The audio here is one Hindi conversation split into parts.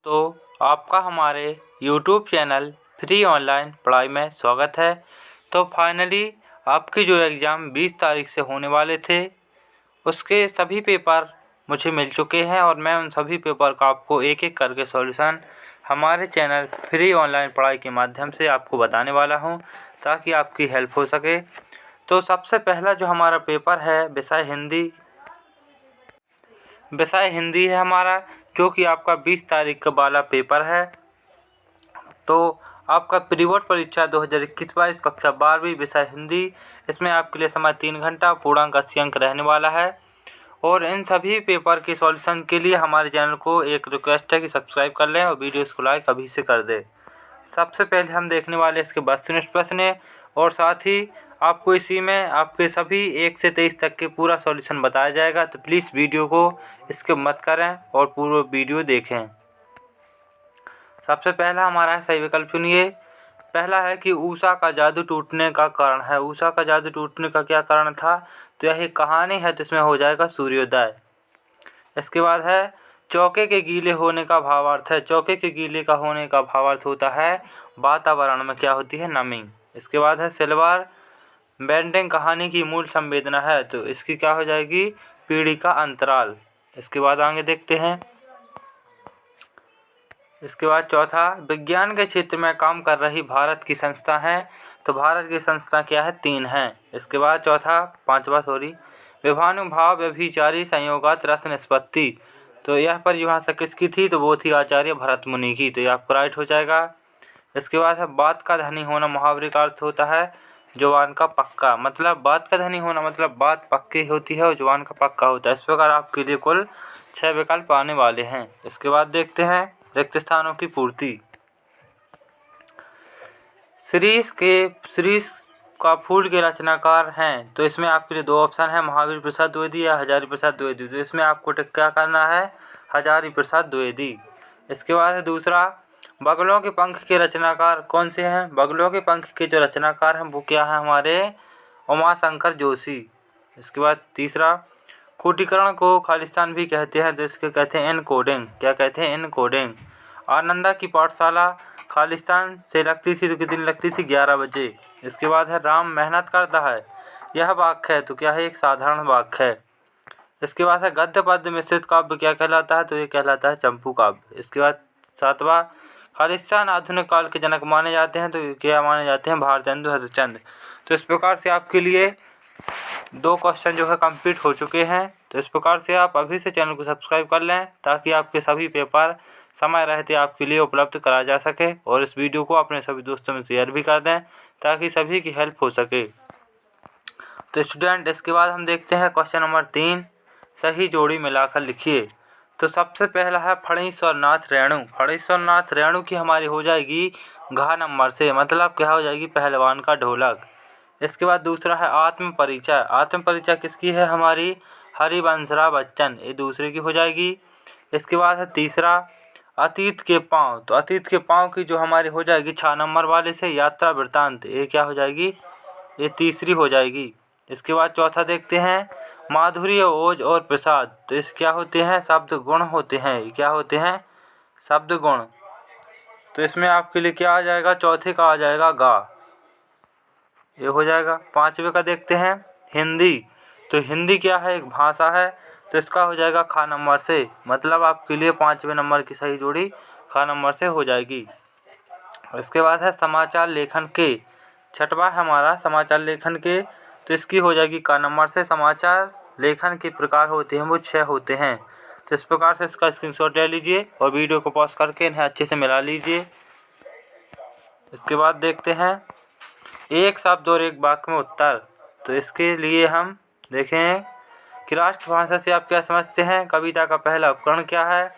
तो आपका हमारे YouTube चैनल फ्री ऑनलाइन पढ़ाई में स्वागत है। तो फाइनली आपके जो एग्ज़ाम 20 तारीख से होने वाले थे उसके सभी पेपर मुझे मिल चुके हैं और मैं उन सभी पेपर का आपको एक एक करके सॉल्यूशन हमारे चैनल फ्री ऑनलाइन पढ़ाई के माध्यम से आपको बताने वाला हूं ताकि आपकी हेल्प हो सके। तो सबसे पहला जो हमारा पेपर है विषय हिंदी है हमारा, जो कि आपका 20 तारीख का वाला पेपर है। तो आपका प्री बोर्ड परीक्षा 2021-22 कक्षा 12वीं विषय हिंदी, इसमें आपके लिए समय 3 घंटा, पूर्णांक 80 अंक रहने वाला है। और इन सभी पेपर के सॉल्यूशन के लिए हमारे चैनल को एक रिक्वेस्ट है कि सब्सक्राइब कर लें और वीडियोस को लाइक अभी से कर दें। सबसे पहले हम देखने वाले इसके वस्तुनिष्ठ प्रश्न और साथ ही आपको इसी में आपके सभी 1 से 23 तक के पूरा सॉल्यूशन बताया जाएगा। तो प्लीज़ वीडियो को स्किप मत करें और पूरा वीडियो देखें। सबसे पहला हमारा है, सही विकल्प चुनिए। पहला है कि उषा का जादू टूटने का कारण है। उषा का जादू टूटने का क्या कारण था? तो यह एक कहानी है, तो इसमें हो जाएगा सूर्योदय। इसके बाद है चौके के गीले होने का भावार्थ है। चौके के गीले का होने का भावार्थ होता है वातावरण में क्या होती है, नमी। इसके बाद है सिल्वर बेंडिंग कहानी की मूल संवेदना है, तो इसकी क्या हो जाएगी, पीढ़ी का अंतराल। इसके बाद आगे देखते हैं। इसके बाद चौथा, विज्ञान के क्षेत्र में काम कर रही भारत की संस्था है। तो भारत की संस्था क्या है, 3 हैं। इसके बाद पांचवा विभानुभाव व्यभिचारी संयोगात रस निष्पत्ति, तो यह परिभाषा किसकी थी? तो वो थी आचार्य भरत मुनि की, तो ये आपका राइट हो जाएगा। इसके बाद है बात का धनी होना, मुहावरे का अर्थ होता है जुबान का पक्का। मतलब बात का धनी होना मतलब बात पक्की होती है और जुबान का पक्का होता है। इस प्रकार आपके लिए कुल 6 विकल्प आने वाले हैं। इसके बाद देखते हैं रिक्त स्थानों की पूर्ति। शीरीष का फूल के रचनाकार हैं, तो इसमें आपके लिए 2 ऑप्शन है, महावीर प्रसाद द्विवेदी या हजारी प्रसाद द्विवेदी। तो इसमें आपको क्या करना है, हजारी प्रसाद द्विवेदी। इसके बाद है दूसरा, बगलों के पंख के रचनाकार कौन से हैं? बगलों के पंख के जो रचनाकार हैं वो क्या है, हमारे उमाशंकर जोशी। इसके बाद तीसरा, कोटिकरण को खालिस्तान भी कहते हैं, तो इसके कहते हैं इनकोडिंग। क्या कहते हैं, इनकोडिंग। आनंदा की पाठशाला खालिस्तान से लगती थी, तो कितनी लगती थी, 11 बजे। इसके बाद है राम मेहनत करता है, यह वाक्य है, तो क्या है, एक साधारण वाक्य है। इसके बाद है गद्य पद्य मिश्रित काव्य क्या कहलाता है? तो ये कहलाता है चंपू काव्य। इसके बाद 7वां, खालिस्तान आधुनिक काल के जनक माने जाते हैं, तो क्या माने जाते हैं, भारतेंदु हरिश्चंद्र। तो इस प्रकार से आपके लिए 2 क्वेश्चन जो है कंप्लीट हो चुके हैं। तो इस प्रकार से आप अभी से चैनल को सब्सक्राइब कर लें ताकि आपके सभी पेपर समय रहते आपके लिए उपलब्ध कराया जा सके, और इस वीडियो को अपने सभी दोस्तों में शेयर भी कर दें ताकि सभी की हेल्प हो सके। तो स्टूडेंट, इसके बाद हम देखते हैं क्वेश्चन नंबर 3, सही जोड़ी मिलाकर लिखिए। तो सबसे पहला है फणीश्वर नाथ रेणु। फणीश्वर नाथ रेणु की हमारी हो जाएगी घ नंबर से, मतलब क्या हो जाएगी, पहलवान का ढोलक। इसके बाद दूसरा है आत्म परिचय। आत्म परिचय किसकी है, हमारी हरिवंशराय बच्चन, ये दूसरे की हो जाएगी। इसके बाद है तीसरा, अतीत के पाँव। तो अतीत के पाँव की जो हमारी हो जाएगी 6 नंबर वाले से यात्रा वृत्तांत, ये क्या हो जाएगी, ये तीसरी हो जाएगी। इसके बाद चौथा देखते हैं, माधुर्य ओज और प्रसाद। तो इस क्या होते हैं, शब्द गुण होते हैं। ये क्या होते हैं, शब्द गुण। तो इसमें आपके लिए क्या आ जाएगा, चौथे का आ जाएगा गा, ये हो जाएगा। 5वें का देखते हैं हिंदी। तो हिंदी क्या है, एक भाषा है, तो इसका हो जाएगा ख नंबर से, मतलब आपके लिए 5वें नंबर की सही जोड़ी ख नंबर से हो जाएगी। इसके बाद है समाचार लेखन के, 6वां है हमारा समाचार लेखन के, तो इसकी हो जाएगी क नंबर से। समाचार लेखन के प्रकार होते हैं वो 6 होते हैं। तो इस प्रकार से इसका स्क्रीनशॉट ले लीजिए और वीडियो को पॉज करके इन्हें अच्छे से मिला लीजिए। इसके बाद देखते हैं एक शब्द और एक वाक्य में उत्तर। तो इसके लिए हम देखें कि राष्ट्रभाषा से आप क्या समझते हैं। कविता का पहला उपकरण क्या है।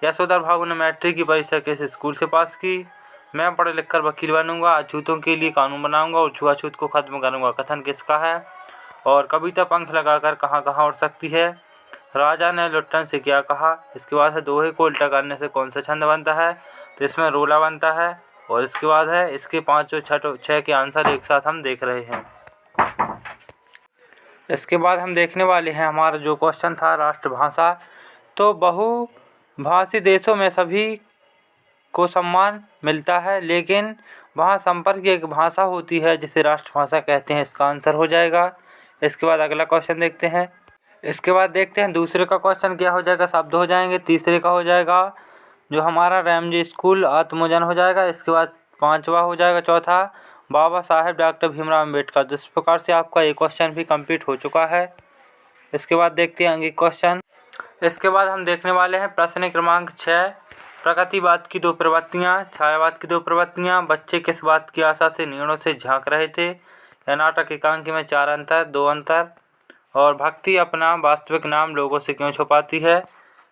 यशोधर भाऊ ने मैट्रिक की परीक्षा किस स्कूल से पास की। मैं पढ़ लिख कर वकील बनूंगा, अछूतों के लिए कानून बनाऊंगा और छुआछूत को खत्म करूंगा, कथन किसका है। और कविता पंख लगाकर कहाँ कहाँ उड़ सकती है। राजा ने लुट्टन से क्या कहा। इसके बाद है दोहे को उल्टा करने से कौन सा छंद बनता है। तो इसमें रोला बनता है। और इसके बाद है इसके 5 और 6 के आंसर एक साथ हम देख रहे हैं। इसके बाद हम देखने वाले हैं हमारा जो क्वेश्चन था राष्ट्रभाषा। तो बहुभाषी देशों में सभी को सम्मान मिलता है, लेकिन वहाँ संपर्क की एक भाषा होती है जिसे राष्ट्रभाषा कहते हैं। इसका आंसर हो जाएगा। इसके बाद अगला क्वेश्चन देखते हैं। इसके बाद देखते हैं दूसरे का क्वेश्चन क्या हो जाएगा, शब्द हो जाएंगे। तीसरे का हो जाएगा जो हमारा रैमजी स्कूल आत्मोजन हो जाएगा। इसके बाद पांचवा हो जाएगा चौथा बाबा साहेब डॉक्टर भीमराव अम्बेडकर। जिस प्रकार से आपका ये क्वेश्चन भी कंप्लीट हो चुका है। इसके बाद देखते हैं आगे क्वेश्चन। इसके बाद हम देखने वाले हैं प्रश्न क्रमांक 6, प्रकृतिवाद की दो प्रवृत्तियाँ, छायावाद की दो प्रवृत्तियाँ, बच्चे किस बात की आशा से नीड़ों से झांक रहे थे, यह नाटक एकांकी में 4 अंतर 2 अंतर, और भक्ति अपना वास्तविक नाम लोगों से क्यों छुपाती है।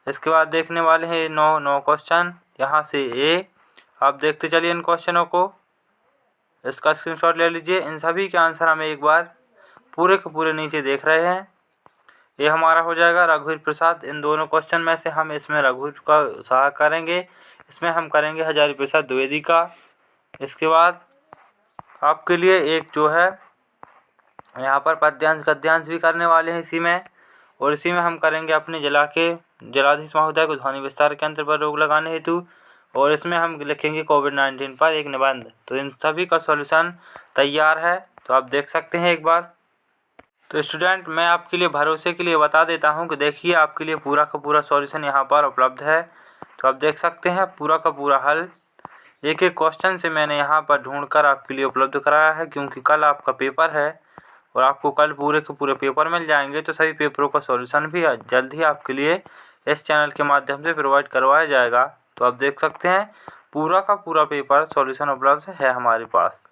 इसके बाद देखने वाले हैं 9 क्वेश्चन, यहाँ से ए। आप देखते चलिए इन क्वेश्चनों को, इसका स्क्रीनशॉट ले लीजिए। इन सभी के आंसर हम एक बार पूरे के पूरे नीचे देख रहे हैं। ये हमारा हो जाएगा रघुवीर प्रसाद। इन दोनों क्वेश्चन में से हम इसमें रघुवीर का सहायक करेंगे, इसमें हम करेंगे हजारी प्रसाद द्विवेदी का। इसके बाद आपके लिए एक जो है यहाँ पर पद्यांश गद्यांश भी करने वाले हैं इसी में, और इसी में हम करेंगे अपने जिला के जिलाधीश महोदय को ध्वनि विस्तार के यंत्र पर रोक लगाने हेतु, और इसमें हम लिखेंगे कोविड-19 पर एक निबंध। तो इन सभी का सॉल्यूशन तैयार है, तो आप देख सकते हैं एक बार। तो स्टूडेंट, मैं आपके लिए भरोसे के लिए बता देता हूं कि देखिए आपके लिए पूरा का पूरा सॉल्यूशन यहां पर उपलब्ध है। तो आप देख सकते हैं पूरा का पूरा हल एक एक क्वेश्चन से मैंने यहां पर ढूंढकर आपके लिए उपलब्ध कराया है, क्योंकि कल आपका पेपर है और आपको कल पूरे के पूरे पेपर मिल जाएंगे। तो सभी पेपरों का सॉल्यूशन भी जल्द ही आपके लिए इस चैनल के माध्यम से प्रोवाइड करवाया जाएगा। तो आप देख सकते हैं पूरा का पूरा पेपर सॉल्यूशन उपलब्ध है हमारे पास।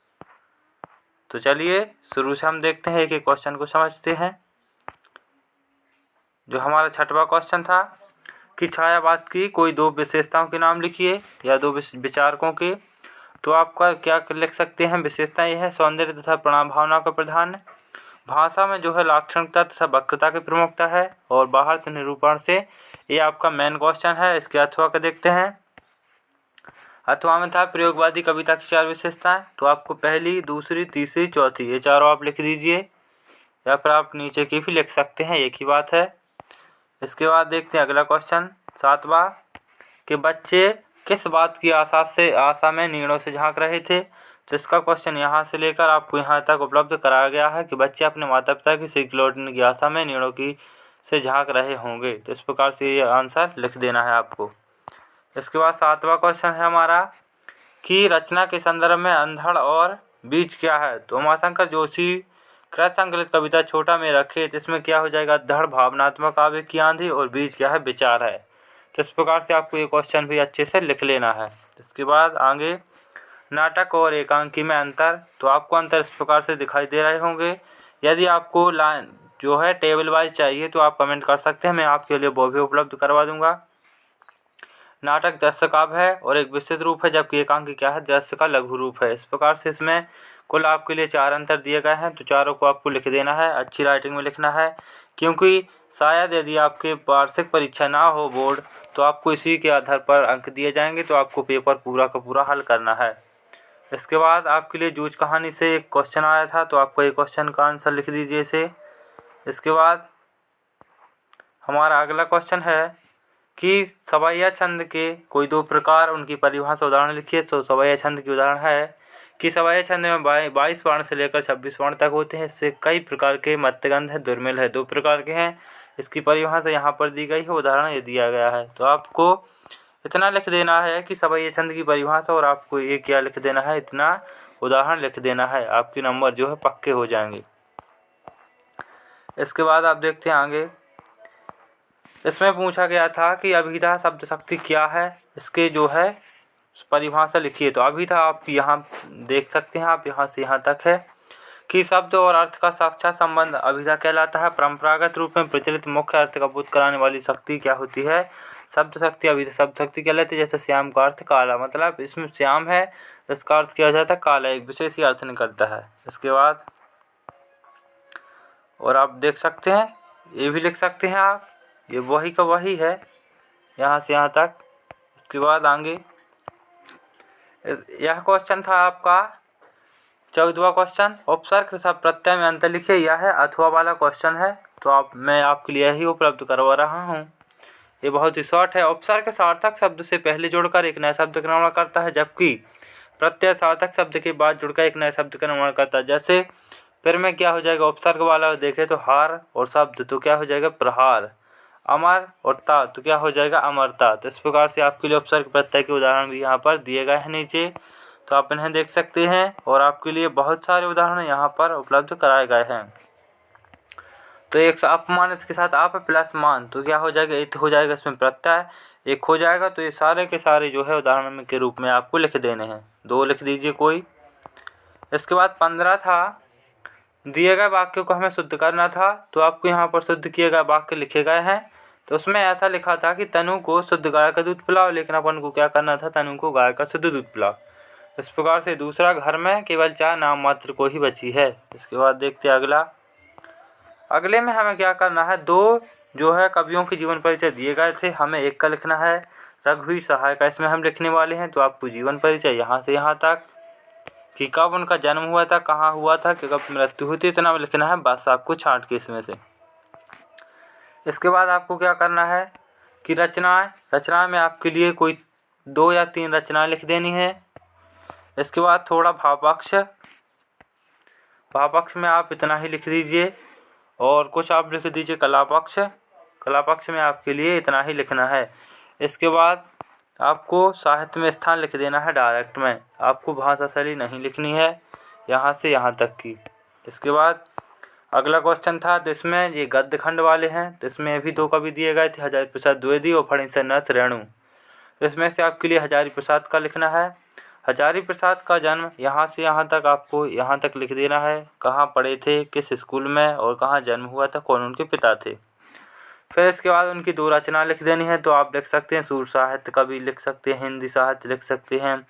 तो चलिए शुरू से हम देखते हैं, एक एक क्वेश्चन को समझते हैं। जो हमारा छठवां क्वेश्चन था कि छायावाद की कोई दो विशेषताओं के नाम लिखिए या दो विचारकों के। तो आपका क्या लिख सकते हैं, विशेषता ये है सौंदर्य तथा प्रणाम भावना का प्रधान, भाषा में जो है लाक्षणिकता तथा वक्रता की प्रमुखता है, और बाहर से निरूपण से, ये आपका मेन क्वेश्चन है। इसके अथवा का देखते हैं। अथवा में था प्रयोगवादी कविता की 4 विशेषताएं। तो आपको पहली, दूसरी, तीसरी, चौथी, ये चारों आप लिख दीजिए, या फिर आप नीचे की भी लिख सकते हैं, एक ही बात है। इसके बाद देखते हैं अगला क्वेश्चन, 7वां, कि बच्चे किस बात की आशा में नीड़ों से झांक रहे थे। तो इसका क्वेश्चन यहाँ से लेकर आपको यहाँ तक उपलब्ध कराया गया है कि बच्चे अपने माता पिता की शीघ्र लौटने की आशा में नीड़ों की से झांक रहे होंगे। तो इस प्रकार से ये आंसर लिख देना है आपको। इसके बाद 7वां क्वेश्चन है हमारा कि रचना के संदर्भ में अंधड़ और बीज क्या है। तो उमाशंकर जोशी कृत संकलित कविता छोटा मेरा खेत, इसमें क्या हो जाएगा, धड़ भावनात्मक आवेग की आंधी, और बीज क्या है, विचार है। तो इस प्रकार से आपको ये क्वेश्चन भी अच्छे से लिख लेना है। इसके बाद आगे नाटक और एकांकी में अंतर। तो आपको अंतर इस प्रकार से दिखाई दे रहे होंगे। यदि आपको लाइन जो है टेबल वाइज चाहिए तो आप कमेंट कर सकते हैं, मैं आपके लिए वो भी उपलब्ध करवा दूंगा। नाटक दृश्य काव्य है और एक विस्तृत रूप है, जबकि एकांकी क्या है, दृश्य का लघु रूप है। इस प्रकार से इसमें कुल आपके लिए 4 अंतर दिए गए हैं। तो चारों को आपको लिख देना है, अच्छी राइटिंग में लिखना है, क्योंकि शायद यदि आपके वार्षिक परीक्षा ना हो बोर्ड, तो आपको इसी के आधार पर अंक दिए जाएंगे। तो आपको पेपर पूरा का पूरा हल करना है। इसके बाद आपके लिए जूझ कहानी से एक क्वेश्चन आया था, तो आपको एक क्वेश्चन का आंसर लिख दीजिए इसे। इसके बाद हमारा अगला क्वेश्चन है कि सवैया छंद के कोई 2 प्रकार, उनकी परिभाषा उदाहरण लिखिए। तो सवैया छंद की उदाहरण है कि सवैया छंद में 22 वर्ण से लेकर 26 वर्ण तक होते हैं। इससे कई प्रकार के मध्यगंध है, दुर्मिल है, 2 प्रकार के हैं। इसकी परिभाषा यहाँ पर दी गई है, उदाहरण ये दिया गया है। तो आपको इतना लिख देना है कि सवैया छंद की परिभाषा, और आपको ये क्या लिख देना है, इतना उदाहरण लिख देना है। आपके नंबर जो है पक्के हो जाएंगे। इसके बाद आप देखते हैं आगे, इसमें पूछा गया था कि अभिधा शब्द शक्ति क्या है, इसके जो है परिभाषा लिखिए। तो अभिधा आप यहाँ देख सकते हैं, आप यहाँ से यहाँ तक है कि शब्द और अर्थ का साक्षात संबंध अभिधा कहलाता है। परंपरागत रूप में प्रचलित मुख्य अर्थ का बोध कराने वाली शक्ति क्या होती है, शब्द शक्ति। अभिधा शब्द शक्ति कहलाती है। जैसे श्याम का अर्थ काला, मतलब इसमें श्याम है, इसका अर्थ क्या हो जाता है, काला, एक विशेष ही अर्थ निकलता है। इसके बाद और आप देख सकते हैं, ये भी लिख सकते हैं आप, ये वही का वही है, यहाँ से यहाँ तक। इसके बाद आगे यह क्वेश्चन था आपका 14वां क्वेश्चन, उपसर्ग तथा प्रत्यय में अंतर लिखिए। यह है अथवा वाला क्वेश्चन है, तो मैं आपके लिए यही उपलब्ध करवा रहा हूँ। ये बहुत ही शॉर्ट है। उपसर्ग सार्थक शब्द से पहले जुड़कर एक नए शब्द का निर्माण करता है, जबकि प्रत्यय सार्थक शब्द के बाद जुड़कर एक नए शब्द का निर्माण करता है। जैसे फिर में क्या हो जाएगा, उपसर्ग वाला देखें तो हार और शब्द तो क्या हो जाएगा प्रहार, अमर और ता तो क्या हो जाएगा अमरता। तो इस प्रकार से आपके लिए उपसर्ग प्रत्यय के उदाहरण भी यहाँ पर दिए गए हैं नीचे, तो आप इन्हें देख सकते हैं। और आपके लिए बहुत सारे उदाहरण यहाँ पर उपलब्ध कराए गए हैं। तो एक अपमानित के साथ आप प्लस मान तो क्या हो जाएगा, इत हो जाएगा, इसमें प्रत्यय एक हो जाएगा। तो ये सारे के सारे जो है उदाहरण के रूप में आपको लिख देने हैं, 2 लिख दीजिए कोई। इसके बाद 15 था, दिए गए वाक्य को हमें शुद्ध करना था, तो आपको यहाँ पर शुद्ध किए गए वाक्य लिखे गए हैं। तो उसमें ऐसा लिखा था कि तनु को शुद्ध गाय का दूध पिलाओ, लेकिन अपन को क्या करना था, तनु को गाय का शुद्ध दूध पिलाओ। इस प्रकार से दूसरा, घर में केवल 4 नाम मात्र को ही बची है। इसके बाद देखते हैं अगला। अगले में हमें क्या करना है, 2 जो है कवियों के जीवन परिचय दिए गए थे, हमें एक का लिखना है। रघुवीर सहाय का इसमें हम लिखने वाले हैं। तो आपको जीवन परिचय यहाँ से यहाँ तक कि कब उनका जन्म हुआ था, कहाँ हुआ था, कि कब मृत्यु हुई थी, इतना लिखना है बस आपको छांट के इसमें से। इसके बाद आपको क्या करना है कि रचनाएं में आपके लिए कोई 2 या 3 रचनाएं लिख देनी है। इसके बाद थोड़ा भावपक्ष में आप इतना ही लिख दीजिए, और कुछ आप लिख दीजिए कलापक्ष में आपके लिए इतना ही लिखना है। इसके बाद आपको साहित्य में स्थान लिख देना है डायरेक्ट में, आपको भाषा शैली नहीं लिखनी है यहाँ से यहाँ तक की। इसके बाद अगला क्वेश्चन था, तो इसमें ये गद्य खंड वाले हैं, तो इसमें भी 2 कवि दिए गए थे, हजारी प्रसाद द्विवेदी और फणीन्द्रनाथ रेणु। तो इसमें से आपके लिए हजारी प्रसाद का लिखना है। हजारी प्रसाद का जन्म यहाँ से यहाँ तक आपको यहाँ तक लिख देना है, कहाँ पढ़े थे, किस स्कूल में, और कहाँ जन्म हुआ था, कौन उनके पिता थे। फिर इसके बाद उनकी 2 रचना लिख देनी है। तो आप लिख सकते हैं सूर साहित्य कवि लिख सकते हैं, हिंदी साहित्य लिख सकते हैं,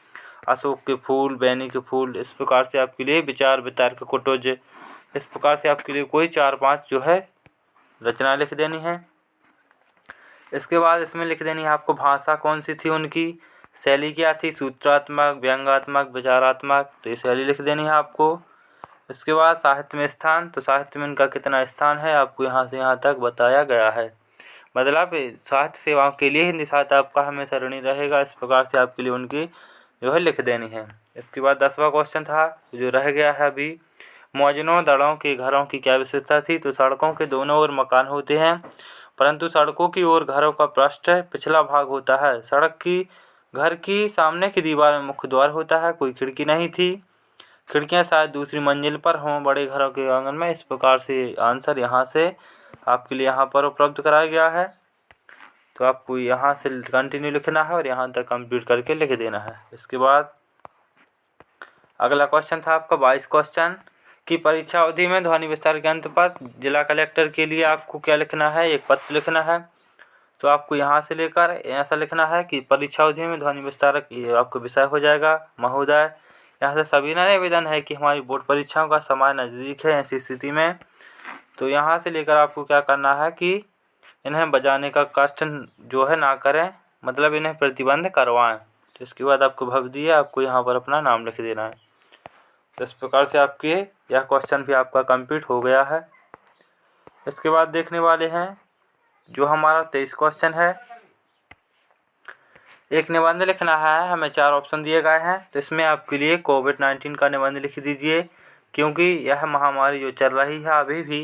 अशोक के फूल, बैनी के फूल। इस प्रकार से आपके लिए विचार वितर्क कुटुज, इस प्रकार से आपके लिए कोई 4-5 जो है रचना लिख देनी है। इसके बाद इसमें लिख देनी है आपको भाषा कौन सी थी, उनकी शैली क्या थी, सूत्रात्मक, व्यंग्यात्मक, विचारात्मक, तो ये शैली लिख देनी है आपको। इसके बाद साहित्य में स्थान, तो साहित्य में इनका कितना स्थान है आपको यहाँ से यहाँ तक बताया गया है। मतलब साहित्य सेवाओं के लिए हिंदी साहित्य आपका हमेशा ऋणी रहेगा। इस प्रकार से आपके लिए उनकी जो है लिख देनी है। इसके बाद 10वां क्वेश्चन था जो रह गया है अभी, मौजनों दड़ों के घरों की क्या विशेषता थी। तो सड़कों के दोनों ओर मकान होते हैं, परंतु सड़कों की ओर घरों का पृष्ठ पिछला भाग होता है। घर की सामने की दीवार में मुख्य द्वार होता है, कोई खिड़की नहीं थी, खिड़कियां शायद दूसरी मंजिल पर हों बड़े घरों के आंगन में। इस प्रकार से आंसर यहाँ से आपके लिए यहाँ पर उपलब्ध कराया गया है। तो आपको यहाँ से कंटिन्यू लिखना है और यहाँ तक कंप्लीट करके लिख देना है। इसके बाद अगला क्वेश्चन था आपका 22 क्वेश्चन कि परीक्षा अवधि में ध्वनि विस्तार के अंत पर जिला कलेक्टर के लिए आपको क्या लिखना है, एक पत्र लिखना है। तो आपको यहाँ से लेकर ऐसा लिखना है कि परीक्षा अवधि में ध्वनि विस्तारक ये आपका विषय हो जाएगा। महोदय, यहाँ से सभी ने निवेदन है कि हमारी बोर्ड परीक्षाओं का समय नज़दीक है, ऐसी स्थिति में तो यहाँ से लेकर आपको क्या करना है कि इन्हें बजाने का कष्ट जो है ना करें, मतलब इन्हें प्रतिबंध करवाएं। तो इसके बाद आपको भव दिए, आपको यहाँ पर अपना नाम लिख देना है। तो इस प्रकार से आपके यह क्वेश्चन भी आपका कंप्लीट हो गया है। इसके बाद देखने वाले हैं जो हमारा 23 क्वेश्चन है। एक निबंध लिखना है, हमें 4 ऑप्शन दिए गए हैं। तो इसमें आपके लिए कोविड-19 का निबंध लिख दीजिए, क्योंकि यह महामारी जो चल रही है अभी भी,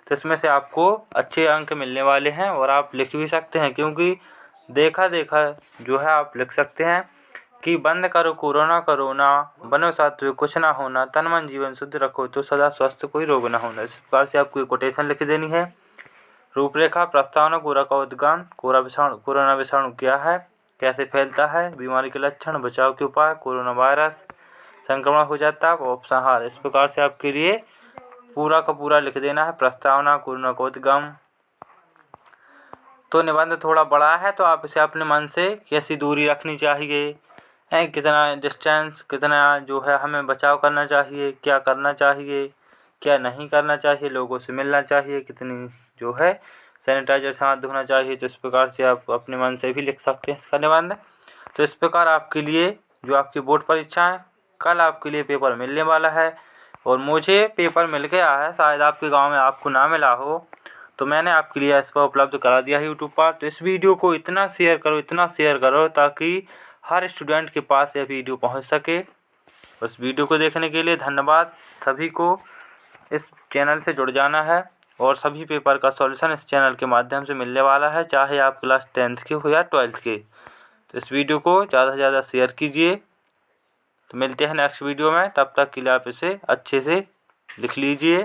तो इसमें से आपको अच्छे अंक मिलने वाले हैं और आप लिख भी सकते हैं, क्योंकि देखा जो है आप लिख सकते हैं कि बंद करो कोरोना, बनो सात्विक कुछ ना होना, तन मन जीवन शुद्ध रखो तो सदा स्वस्थ कोई रोग ना होना। इस प्रकार से आपको कोटेशन लिख देनी है। रूपरेखा, प्रस्तावना, कोरा का उद्गान, कोरोना विषाणु क्या है, कैसे फैलता है, बीमारी के लक्षण, बचाव के उपाय, कोरोना वायरस संक्रमण हो जाता है, उपसंहार। इस प्रकार से आपके लिए पूरा का पूरा लिख देना है। प्रस्तावना, कोरोना का उद्गम। तो निबंध थोड़ा बड़ा है, तो आप इसे अपने मन से कैसी दूरी रखनी चाहिए, कितना डिस्टेंस, कितना जो है हमें बचाव करना चाहिए, क्या करना चाहिए, क्या नहीं करना चाहिए, लोगों से मिलना चाहिए, कितनी जो है सैनिटाइजर से हाथ धोना चाहिए। तो इस प्रकार से आप अपने मन से भी लिख सकते हैं इसका निबंध। तो इस प्रकार आपके लिए जो आपकी बोर्ड परीक्षाएं, कल आपके लिए पेपर मिलने वाला है और मुझे पेपर मिल गया है, शायद आपके गांव में आपको ना मिला हो, तो मैंने आपके लिए इस पर उपलब्ध करा दिया है यूट्यूब पर। तो इस वीडियो को इतना शेयर करो ताकि हर स्टूडेंट के पास यह वीडियो पहुंच सके। उस वीडियो को देखने के लिए धन्यवाद। सभी को इस चैनल से जुड़ जाना है और सभी पेपर का सॉल्यूशन इस चैनल के माध्यम से मिलने वाला है, चाहे आप क्लास 10th के हो या 12th के। तो इस वीडियो को ज़्यादा से ज़्यादा शेयर कीजिए। तो मिलते हैं नेक्स्ट वीडियो में, तब तक के लिए आप इसे अच्छे से लिख लीजिए।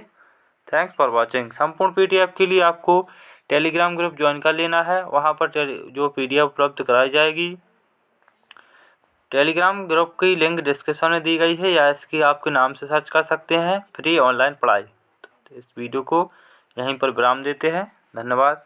Thanks for watching. संपूर्ण PDF के लिए आपको टेलीग्राम ग्रुप ज्वाइन कर लेना है। वहाँ पर जो PDF उपलब्ध कराई जाएगी, टेलीग्राम ग्रुप की लिंक डिस्क्रिप्शन में दी गई है या इसकी आपके नाम से सर्च कर सकते हैं, फ्री ऑनलाइन पढ़ाई। तो इस वीडियो को यहीं पर विराम देते हैं। धन्यवाद।